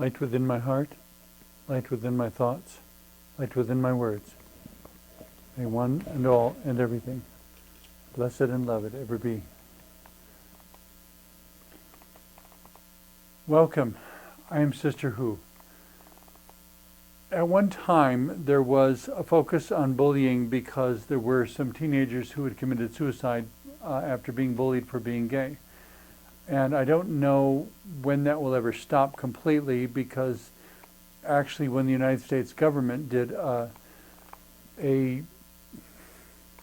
light within my heart, light within my thoughts, light within my words. May one and all and everything, blessed and loved, ever be. Welcome. I am Sister Who. At one time, there was a focus on bullying because there were some teenagers who had committed suicide after being bullied for being gay. And I don't know when that will ever stop completely, because actually when the United States government did a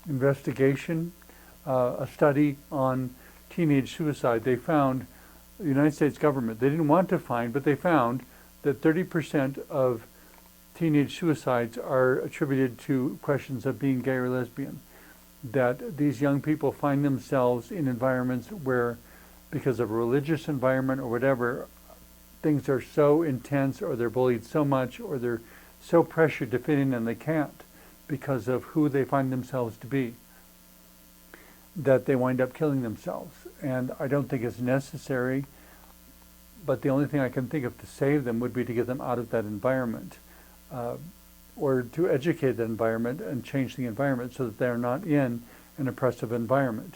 investigation, a study on teenage suicide, they found, the United States government, they didn't want to find, but they found that 30% of teenage suicides are attributed to questions of being gay or lesbian. That these young people find themselves in environments where, because of a religious environment or whatever, things are so intense, or they're bullied so much, or they're so pressured to fit in and they can't because of who they find themselves to be, that they wind up killing themselves. And I don't think it's necessary, but the only thing I can think of to save them would be to get them out of that environment, or to educate that environment and change the environment so that they're not in an oppressive environment.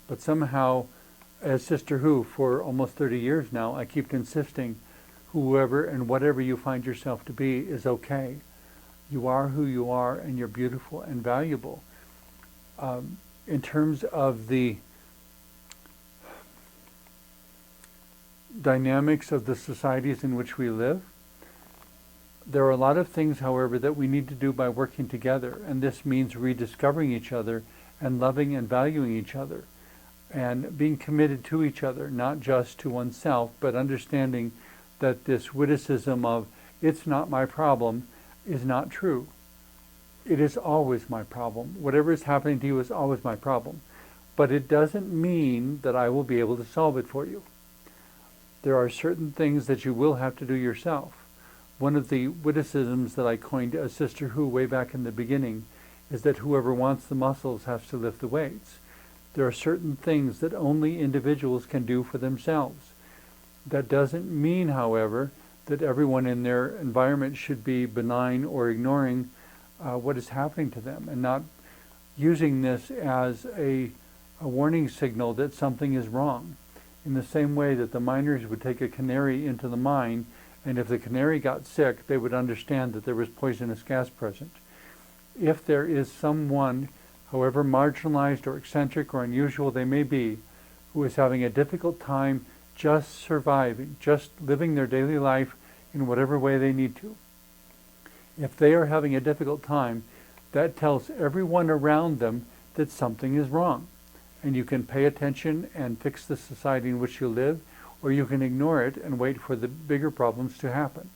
But somehow, as Sister Who, for almost 30 years now, I keep insisting whoever and whatever you find yourself to be is okay. You are who you are, and you're beautiful and valuable. In terms of the dynamics of the societies in which we live, there are a lot of things, however, that we need to do by working together, and this means rediscovering each other and loving and valuing each other, and being committed to each other, not just to oneself, but understanding that this witticism of "it's not my problem" is not true. It is always my problem. Whatever is happening to you is always my problem. But it doesn't mean that I will be able to solve it for you. There are certain things that you will have to do yourself. One of the witticisms that I coined as Sister Who way back in the beginning is that whoever wants the muscles has to lift the weights. There are certain things that only individuals can do for themselves. That doesn't mean, however, that everyone in their environment should be benign or ignoring what is happening to them, and not using this as a warning signal that something is wrong. In the same way that the miners would take a canary into the mine, and if the canary got sick, they would understand that there was poisonous gas present. If there is someone, however marginalized or eccentric or unusual they may be, who is having a difficult time just surviving, just living their daily life in whatever way they need to, if they are having a difficult time, that tells everyone around them that something is wrong. And you can pay attention and fix the society in which you live, or you can ignore it and wait for the bigger problems to happen.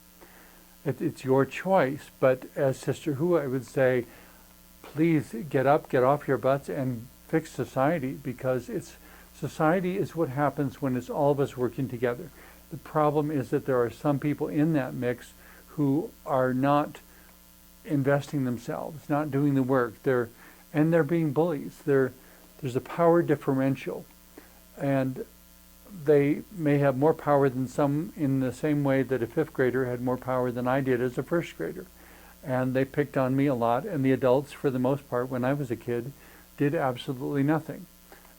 It's your choice, but as Sister Who, I would say, please get up, get off your butts, and fix society, because society is what happens when it's all of us working together. The problem is that there are some people in that mix who are not investing themselves, not doing the work. They're being bullies. There's a power differential, and they may have more power than some, in the same way that a fifth grader had more power than I did as a first grader. And they picked on me a lot, and the adults, for the most part, when I was a kid, did absolutely nothing.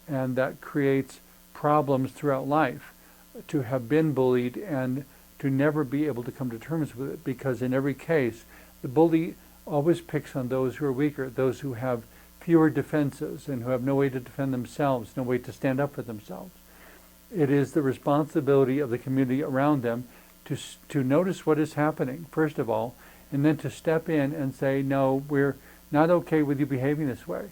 And that creates problems throughout life, to have been bullied and to never be able to come to terms with it, because in every case, the bully always picks on those who are weaker, those who have fewer defenses and who have no way to defend themselves, no way to stand up for themselves. It is the responsibility of the community around them to notice what is happening, first of all, and then to step in and say, no, we're not okay with you behaving this way.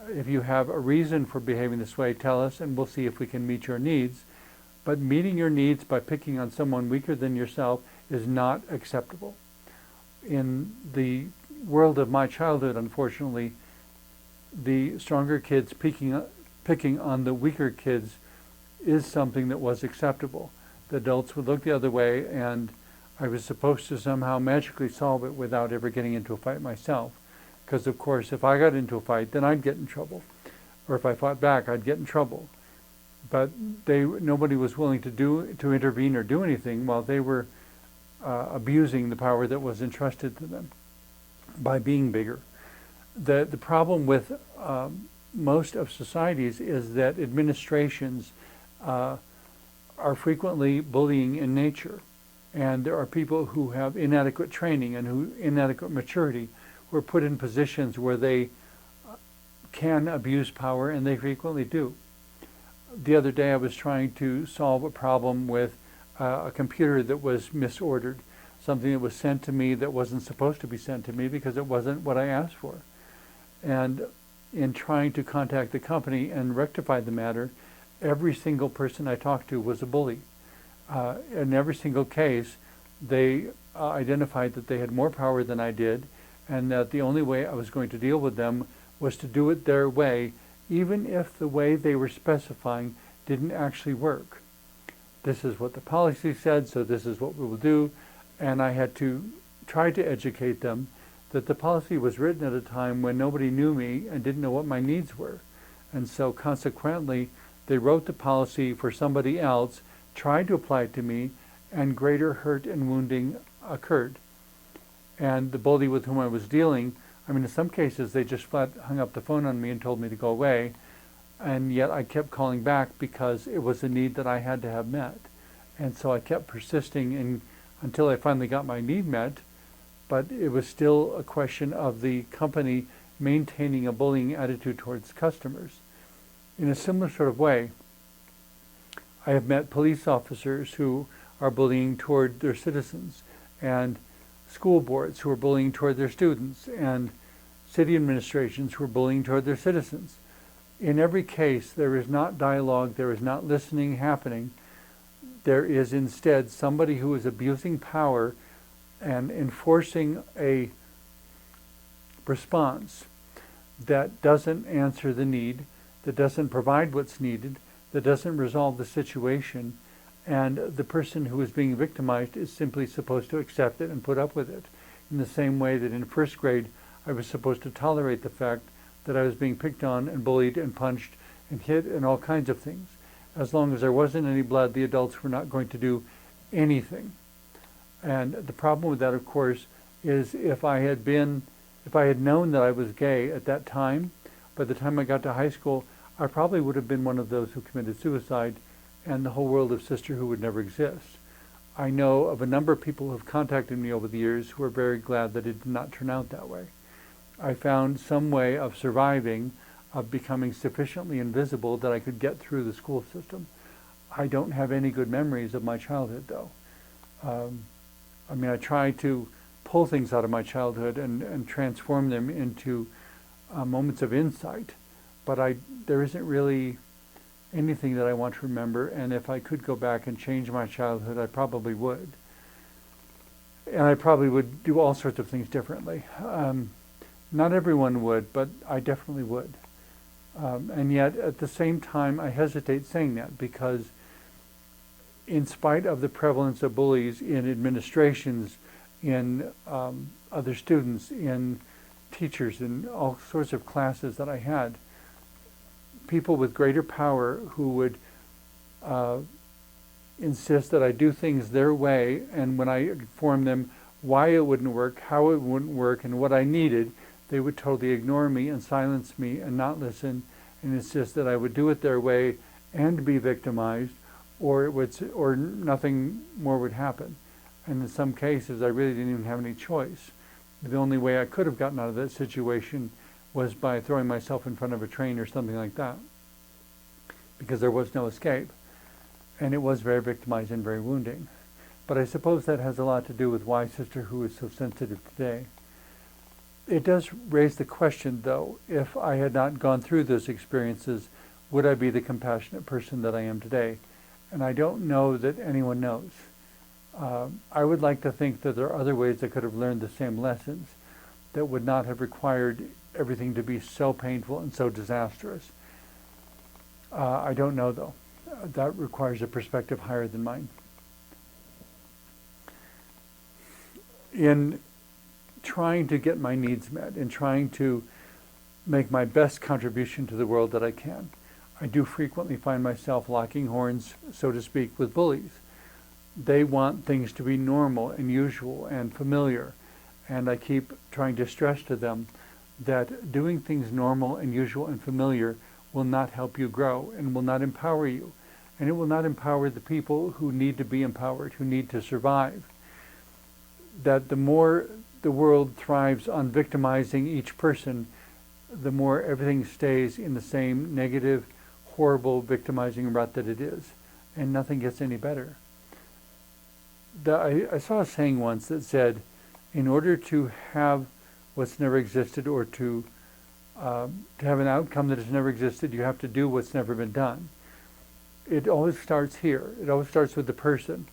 If you have a reason for behaving this way, tell us, and we'll see if we can meet your needs. But meeting your needs by picking on someone weaker than yourself is not acceptable. In the world of my childhood, unfortunately, the stronger kids picking on the weaker kids is something that was acceptable. The adults would look the other way, and I was supposed to somehow magically solve it without ever getting into a fight myself. Because, of course, if I got into a fight, then I'd get in trouble. Or if I fought back, I'd get in trouble. But nobody was willing to intervene or do anything while they were abusing the power that was entrusted to them by being bigger. The problem with most of societies is that administrations are frequently bullying in nature, and there are people who have inadequate training and who inadequate maturity who are put in positions where they can abuse power, and they frequently do. The other day I was trying to solve a problem with a computer that was misordered, something that was sent to me that wasn't supposed to be sent to me because it wasn't what I asked for. And in trying to contact the company and rectify the matter, every single person I talked to was a bully. In every single case, they identified that they had more power than I did, and that the only way I was going to deal with them was to do it their way, even if the way they were specifying didn't actually work. This is what the policy said, so this is what we will do. And I had to try to educate them that the policy was written at a time when nobody knew me and didn't know what my needs were. And so consequently, they wrote the policy for somebody else, tried to apply it to me, and greater hurt and wounding occurred. And the bully with whom I was dealing, I mean, in some cases, they just flat hung up the phone on me and told me to go away. And yet I kept calling back because it was a need that I had to have met. And so I kept persisting until I finally got my need met. But it was still a question of the company maintaining a bullying attitude towards customers. In a similar sort of way, I have met police officers who are bullying toward their citizens, and school boards who are bullying toward their students, and city administrations who are bullying toward their citizens. In every case, there is not dialogue, there is not listening happening. There is instead somebody who is abusing power and enforcing a response that doesn't answer the need, that doesn't provide what's needed, that doesn't resolve the situation, and the person who is being victimized is simply supposed to accept it and put up with it. In the same way that in first grade, I was supposed to tolerate the fact that I was being picked on and bullied and punched and hit and all kinds of things. As long as there wasn't any blood, the adults were not going to do anything. And the problem with that, of course, is if I had known that I was gay at that time, by the time I got to high school, I probably would have been one of those who committed suicide, and the whole world of sisterhood would never exist. I know of a number of people who have contacted me over the years who are very glad that it did not turn out that way. I found some way of surviving, of becoming sufficiently invisible that I could get through the school system. I don't have any good memories of my childhood, though. I try to pull things out of my childhood and transform them into moments of insight, but there isn't really anything that I want to remember, and if I could go back and change my childhood, I probably would. And I probably would do all sorts of things differently. Not everyone would, but I definitely would. And yet, at the same time, I hesitate saying that because in spite of the prevalence of bullies in administrations, in other students, in teachers, in all sorts of classes that I had, people with greater power who would insist that I do things their way, and when I informed them why it wouldn't work, how it wouldn't work, and what I needed, they would totally ignore me and silence me and not listen and insist that I would do it their way and be victimized, or nothing more would happen. And in some cases, I really didn't even have any choice. The only way I could have gotten out of that situation was by throwing myself in front of a train or something like that, because there was no escape. And it was very victimizing and very wounding. But I suppose that has a lot to do with why sisterhood is so sensitive today. It does raise the question, though, if I had not gone through those experiences, would I be the compassionate person that I am today? And I don't know that anyone knows. I would like to think that there are other ways I could have learned the same lessons that would not have required everything to be so painful and so disastrous. I don't know, though. That requires a perspective higher than mine. In trying to get my needs met, in trying to make my best contribution to the world that I can, I do frequently find myself locking horns, so to speak, with bullies. They want things to be normal and usual and familiar. And I keep trying to stress to them that doing things normal and usual and familiar will not help you grow and will not empower you. And it will not empower the people who need to be empowered, who need to survive. That the more the world thrives on victimizing each person, the more everything stays in the same negative, horrible, victimizing rut that it is. And nothing gets any better. I saw a saying once that said, in order to have what's never existed, or to have an outcome that has never existed, you have to do what's never been done. It always starts here. It always starts with the person.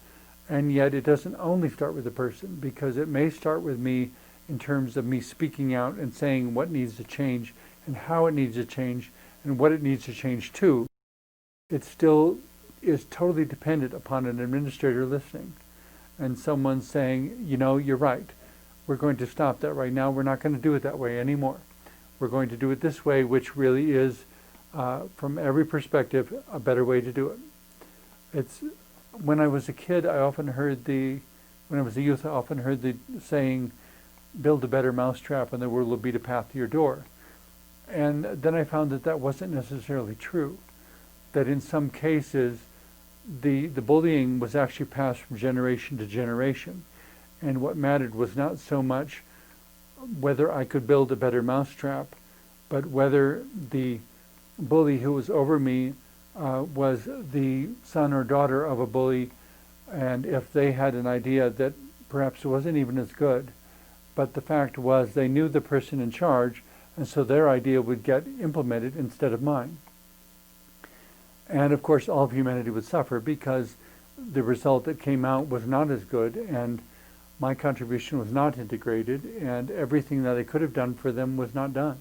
And yet it doesn't only start with the person, because it may start with me in terms of me speaking out and saying what needs to change and how it needs to change and what it needs to change to. It still is totally dependent upon an administrator listening and someone saying, you know, you're right. We're going to stop that right now. We're not going to do it that way anymore. We're going to do it this way, which really is, from every perspective, a better way to do it. It's when I was a kid, when I was a youth, I often heard the saying, build a better mousetrap and the world will beat a path to your door. And then I found that wasn't necessarily true. That in some cases, the bullying was actually passed from generation to generation. And what mattered was not so much whether I could build a better mousetrap, but whether the bully who was over me was the son or daughter of a bully, and if they had an idea that perhaps wasn't even as good, but the fact was they knew the person in charge, and so their idea would get implemented instead of mine. And of course all of humanity would suffer because the result that came out was not as good, and my contribution was not integrated, and everything that I could have done for them was not done.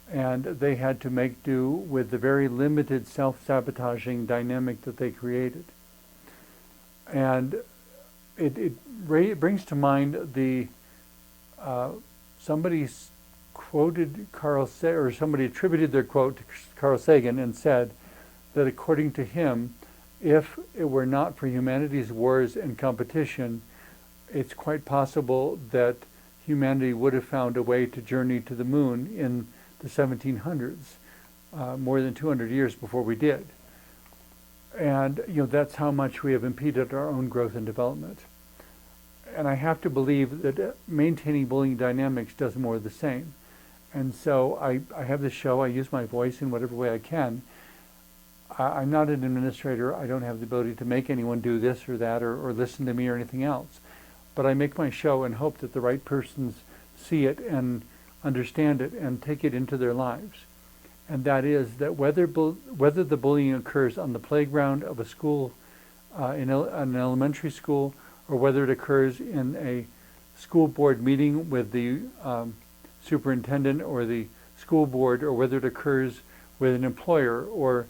And they had to make do with the very limited self-sabotaging dynamic that they created. And it brings to mind somebody quoted Carl Sagan, or somebody attributed their quote to Carl Sagan and said that according to him, if it were not for humanity's wars and competition, it's quite possible that humanity would have found a way to journey to the moon in the 1700s, more than 200 years before we did. And that's how much we have impeded our own growth and development. And I have to believe that maintaining bullying dynamics does more of the same. And so I have this show, I use my voice in whatever way I can. I'm not an administrator, I don't have the ability to make anyone do this or that or listen to me or anything else. But I make my show and hope that the right persons see it and understand it and take it into their lives. And that is that whether the bullying occurs on the playground of a school, in an elementary school, or whether it occurs in a school board meeting with the superintendent or the school board, or whether it occurs with an employer or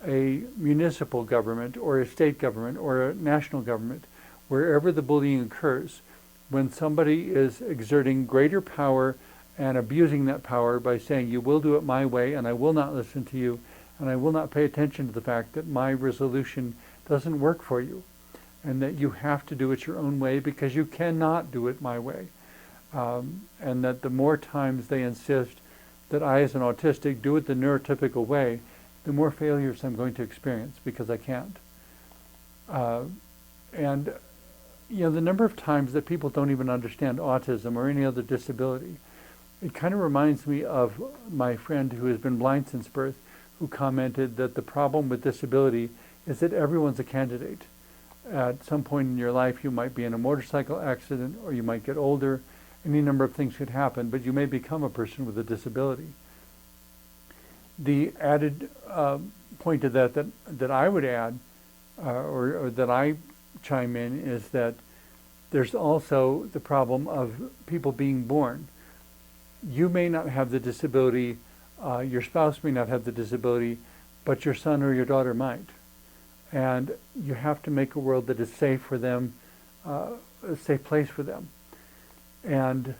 a municipal government or a state government or a national government, wherever the bullying occurs, when somebody is exerting greater power and abusing that power by saying, you will do it my way and I will not listen to you and I will not pay attention to the fact that my resolution doesn't work for you and that you have to do it your own way because you cannot do it my way. And that the more times they insist that I, as an autistic, do it the neurotypical way, the more failures I'm going to experience because I can't. And the number of times that people don't even understand autism or any other disability, it kind of reminds me of my friend who has been blind since birth, who commented that the problem with disability is that everyone's a candidate. At some point in your life, you might be in a motorcycle accident, or you might get older. Any number of things could happen, but you may become a person with a disability. The added point to that I would add, or that I chime in, is that there's also the problem of people being born. You may not have the disability, your spouse may not have the disability, but your son or your daughter might. And you have to make a world that is safe for them, a safe place for them. And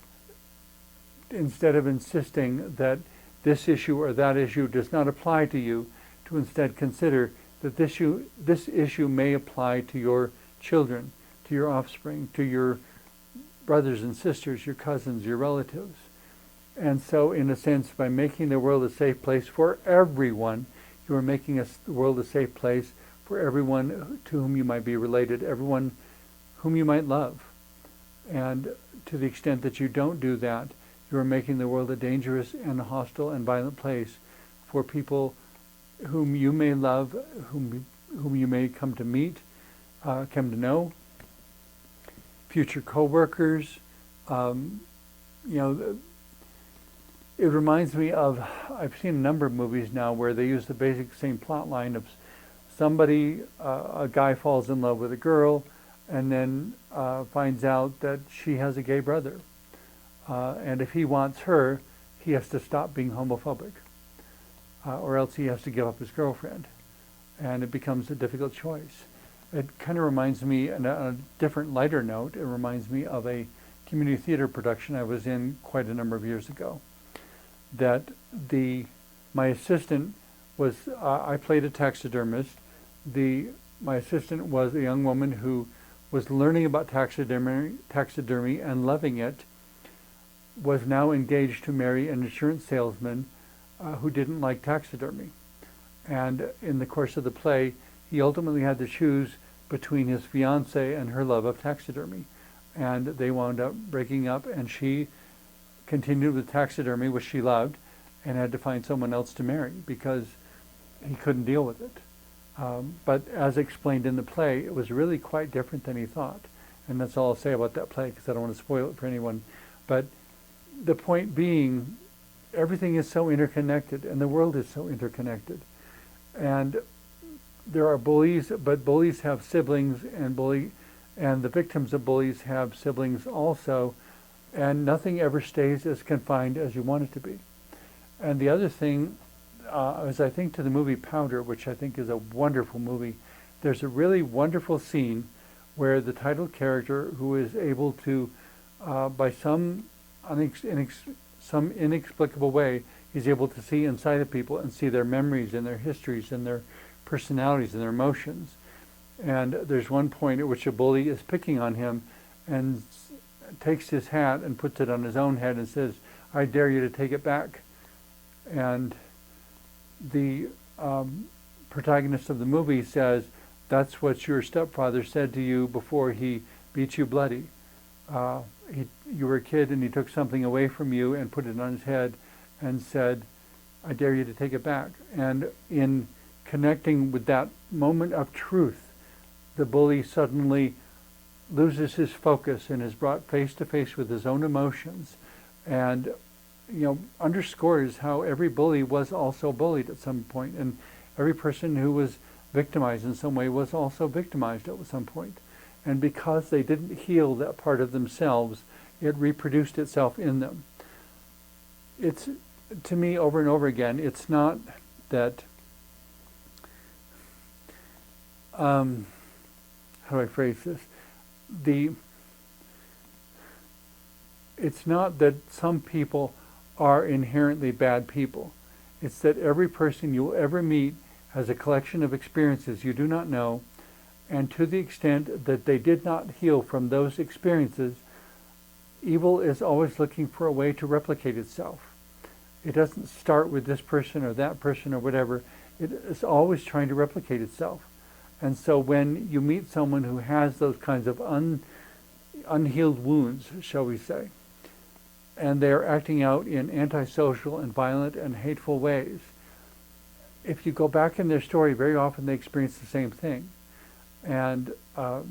instead of insisting that this issue or that issue does not apply to you, to instead consider that this issue may apply to your children, to your offspring, to your brothers and sisters, your cousins, your relatives. And so, in a sense, by making the world a safe place for everyone, you are making the world a safe place for everyone to whom you might be related, everyone whom you might love. And to the extent that you don't do that, you are making the world a dangerous and hostile and violent place for people whom you may love, whom you may come to meet, come to know, future co-workers. It reminds me of, I've seen a number of movies now where they use the basic same plot line of somebody, a guy falls in love with a girl, and then finds out that she has a gay brother. And if he wants her, he has to stop being homophobic, or else he has to give up his girlfriend. And it becomes a difficult choice. It kind of reminds me, on a different, lighter note, it reminds me of a community theater production I was in quite a number of years ago. That my assistant was, I played a taxidermist. My assistant was a young woman who was learning about taxidermy and loving it, was now engaged to marry an insurance salesman who didn't like taxidermy. And in the course of the play, he ultimately had to choose between his fiancée and her love of taxidermy. And they wound up breaking up, and she continued with taxidermy, which she loved, and had to find someone else to marry because he couldn't deal with it. But as explained in the play, it was really quite different than he thought. And that's all I'll say about that play, because I don't want to spoil it for anyone. But the point being, everything is so interconnected, and the world is so interconnected. And there are bullies, but bullies have siblings, and the victims of bullies have siblings also, and nothing ever stays as confined as you want it to be. And the other thing, as I think to the movie Powder, which I think is a wonderful movie, there's a really wonderful scene where the title character, who is able to, by some inexplicable way, he's able to see inside of people and see their memories and their histories and their personalities and their emotions. And there's one point at which a bully is picking on him and takes his hat and puts it on his own head and says, "I dare you to take it back." And the protagonist of the movie says, "That's what your stepfather said to you before he beat you bloody. You were a kid and he took something away from you and put it on his head and said, 'I dare you to take it back.'" And in connecting with that moment of truth, the bully suddenly loses his focus and is brought face to face with his own emotions, and underscores how every bully was also bullied at some point, and every person who was victimized in some way was also victimized at some point. And because they didn't heal that part of themselves, it reproduced itself in them. It's, to me, over and over again, it's not that, how do I phrase this? It's not that some people are inherently bad people. It's that every person you'll ever meet has a collection of experiences you do not know, and to the extent that they did not heal from those experiences, evil is always looking for a way to replicate itself. It doesn't start with this person or that person or whatever. It is always trying to replicate itself. And so when you meet someone who has those kinds of unhealed wounds, shall we say, and they're acting out in antisocial and violent and hateful ways, if you go back in their story, very often they experience the same thing. And I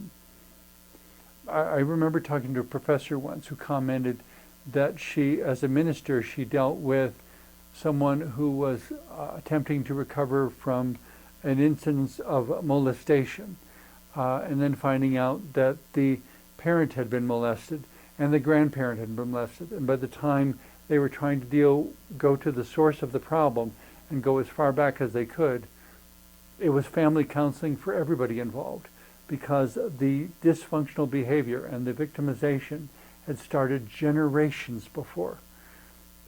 remember talking to a professor once who commented that she, as a minister, she dealt with someone who was attempting to recover from an instance of molestation, and then finding out that the parent had been molested and the grandparent had been molested. And by the time they were trying to go to the source of the problem and go as far back as they could, it was family counseling for everybody involved, because the dysfunctional behavior and the victimization had started generations before.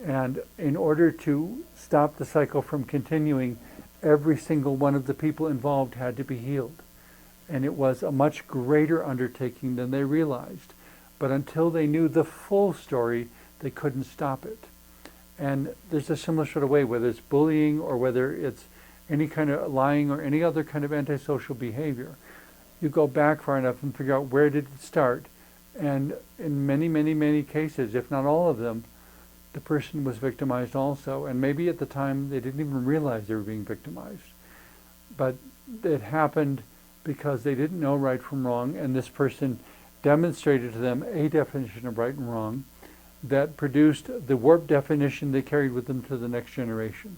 And in order to stop the cycle from continuing, every single one of the people involved had to be healed. and it was a much greater undertaking than they realized. But until they knew the full story, they couldn't stop it. And there's a similar sort of way, whether it's bullying or whether it's any kind of lying or any other kind of antisocial behavior. You go back far enough and figure out where did it start. And in many, many, many cases, if not all of them, the person was victimized also. And maybe at the time they didn't even realize they were being victimized. But it happened because they didn't know right from wrong, and this person demonstrated to them a definition of right and wrong that produced the warped definition they carried with them to the next generation.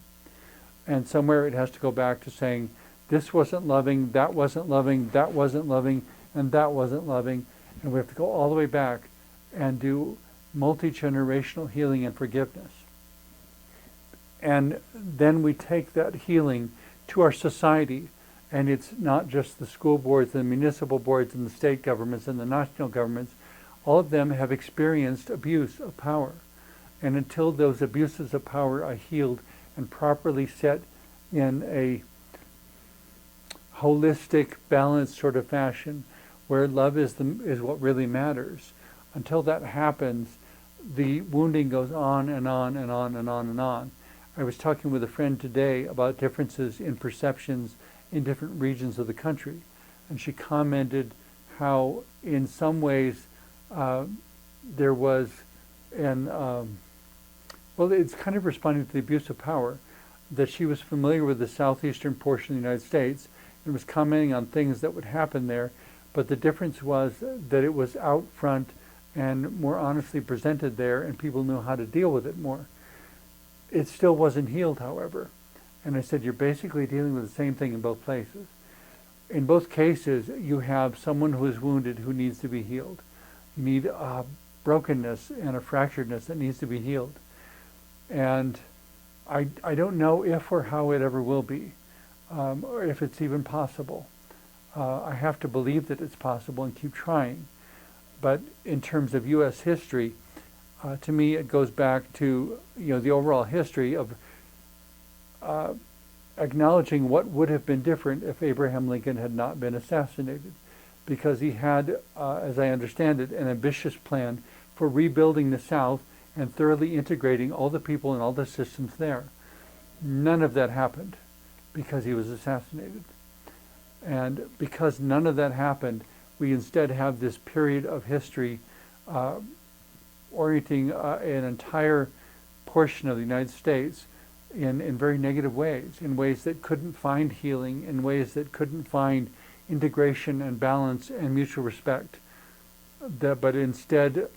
And somewhere it has to go back to saying, this wasn't loving, that wasn't loving, that wasn't loving, and that wasn't loving. And we have to go all the way back and do multi-generational healing and forgiveness. And then we take that healing to our society. And it's not just the school boards, the municipal boards, and the state governments, and the national governments. All of them have experienced abuse of power. And until those abuses of power are healed and properly set in a holistic, balanced sort of fashion, where love is what really matters, until that happens, the wounding goes on and on and on and on and on. I was talking with a friend today about differences in perceptions in different regions of the country, and she commented how in some ways there was well, it's kind of responding to the abuse of power, that she was familiar with the southeastern portion of the United States and was commenting on things that would happen there, but the difference was that it was out front and more honestly presented there, and people knew how to deal with it more. It still wasn't healed, however. And I said, you're basically dealing with the same thing in both places. In both cases, you have someone who is wounded who needs to be healed. You need a brokenness and a fracturedness that needs to be healed. And I don't know if or how it ever will be, or if it's even possible. I have to believe that it's possible and keep trying. But in terms of U.S. history, to me, it goes back to the overall history of acknowledging what would have been different if Abraham Lincoln had not been assassinated, because he had, as I understand it, an ambitious plan for rebuilding the South and thoroughly integrating all the people and all the systems there. None of that happened because he was assassinated. And because none of that happened, we instead have this period of history orienting an entire portion of the United States in very negative ways, in ways that couldn't find healing, in ways that couldn't find integration and balance and mutual respect, but instead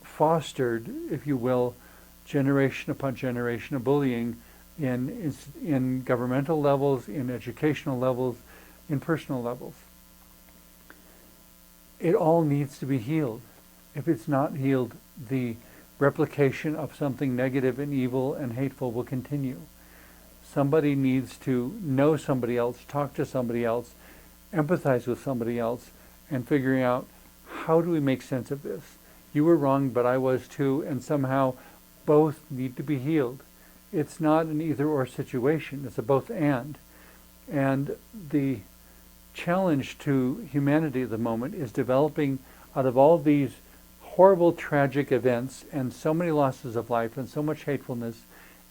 fostered, if you will, generation upon generation of bullying in governmental levels, in educational levels, in personal levels. It all needs to be healed. If it's not healed, the replication of something negative and evil and hateful will continue. Somebody needs to know somebody else, talk to somebody else, empathize with somebody else, and figuring out, how do we make sense of this? You were wrong, but I was too, and somehow both need to be healed. It's not an either-or situation, it's a both-and. And the challenge to humanity at the moment is developing out of all these horrible, tragic events and so many losses of life and so much hatefulness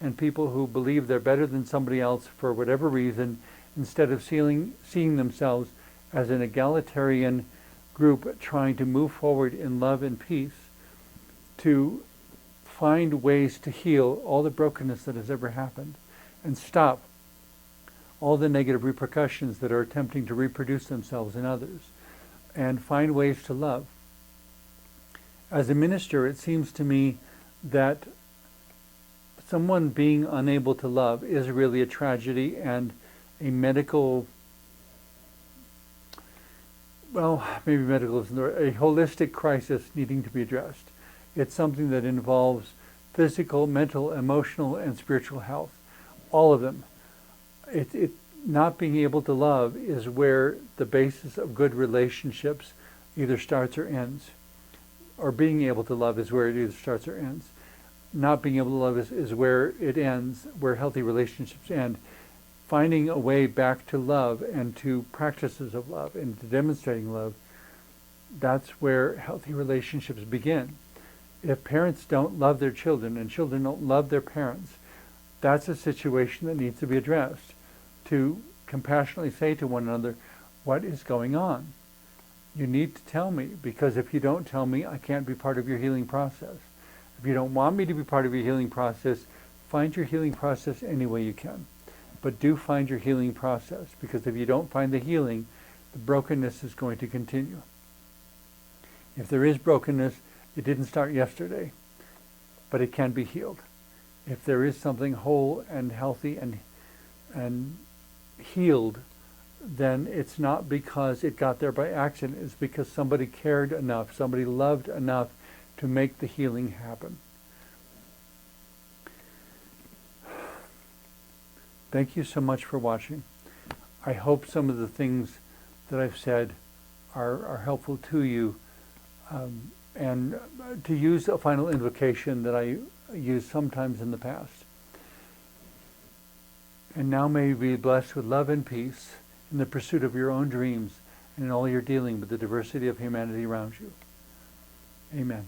and people who believe they're better than somebody else for whatever reason, instead of seeing themselves as an egalitarian group trying to move forward in love and peace, to find ways to heal all the brokenness that has ever happened and stop all the negative repercussions that are attempting to reproduce themselves in others, and find ways to love. As a minister, it seems to me that someone being unable to love is really a tragedy and a medical, well, maybe medical isn't the right, a holistic crisis needing to be addressed. It's something that involves physical, mental, emotional, and spiritual health, all of them. Not being able to love is where the basis of good relationships either starts or ends. Or being able to love is where it either starts or ends. Not being able to love is where it ends, where healthy relationships end. finding a way back to love and to practices of love and to demonstrating love, that's where healthy relationships begin. If parents don't love their children and children don't love their parents, that's a situation that needs to be addressed. To compassionately say to one another, what is going on? You need to tell me, because if you don't tell me, I can't be part of your healing process. If you don't want me to be part of your healing process, find your healing process any way you can. But do find your healing process, because if you don't find the healing, the brokenness is going to continue. If there is brokenness, it didn't start yesterday, but it can be healed. If there is something whole and healthy and healed, then it's not because it got there by accident. It's because somebody cared enough, somebody loved enough to make the healing happen. Thank you so much for watching. I hope some of the things that I've said are helpful to you. And to use a final invocation that I used sometimes in the past. And now may you be blessed with love and peace in the pursuit of your own dreams and in all your dealing with the diversity of humanity around you. Amen.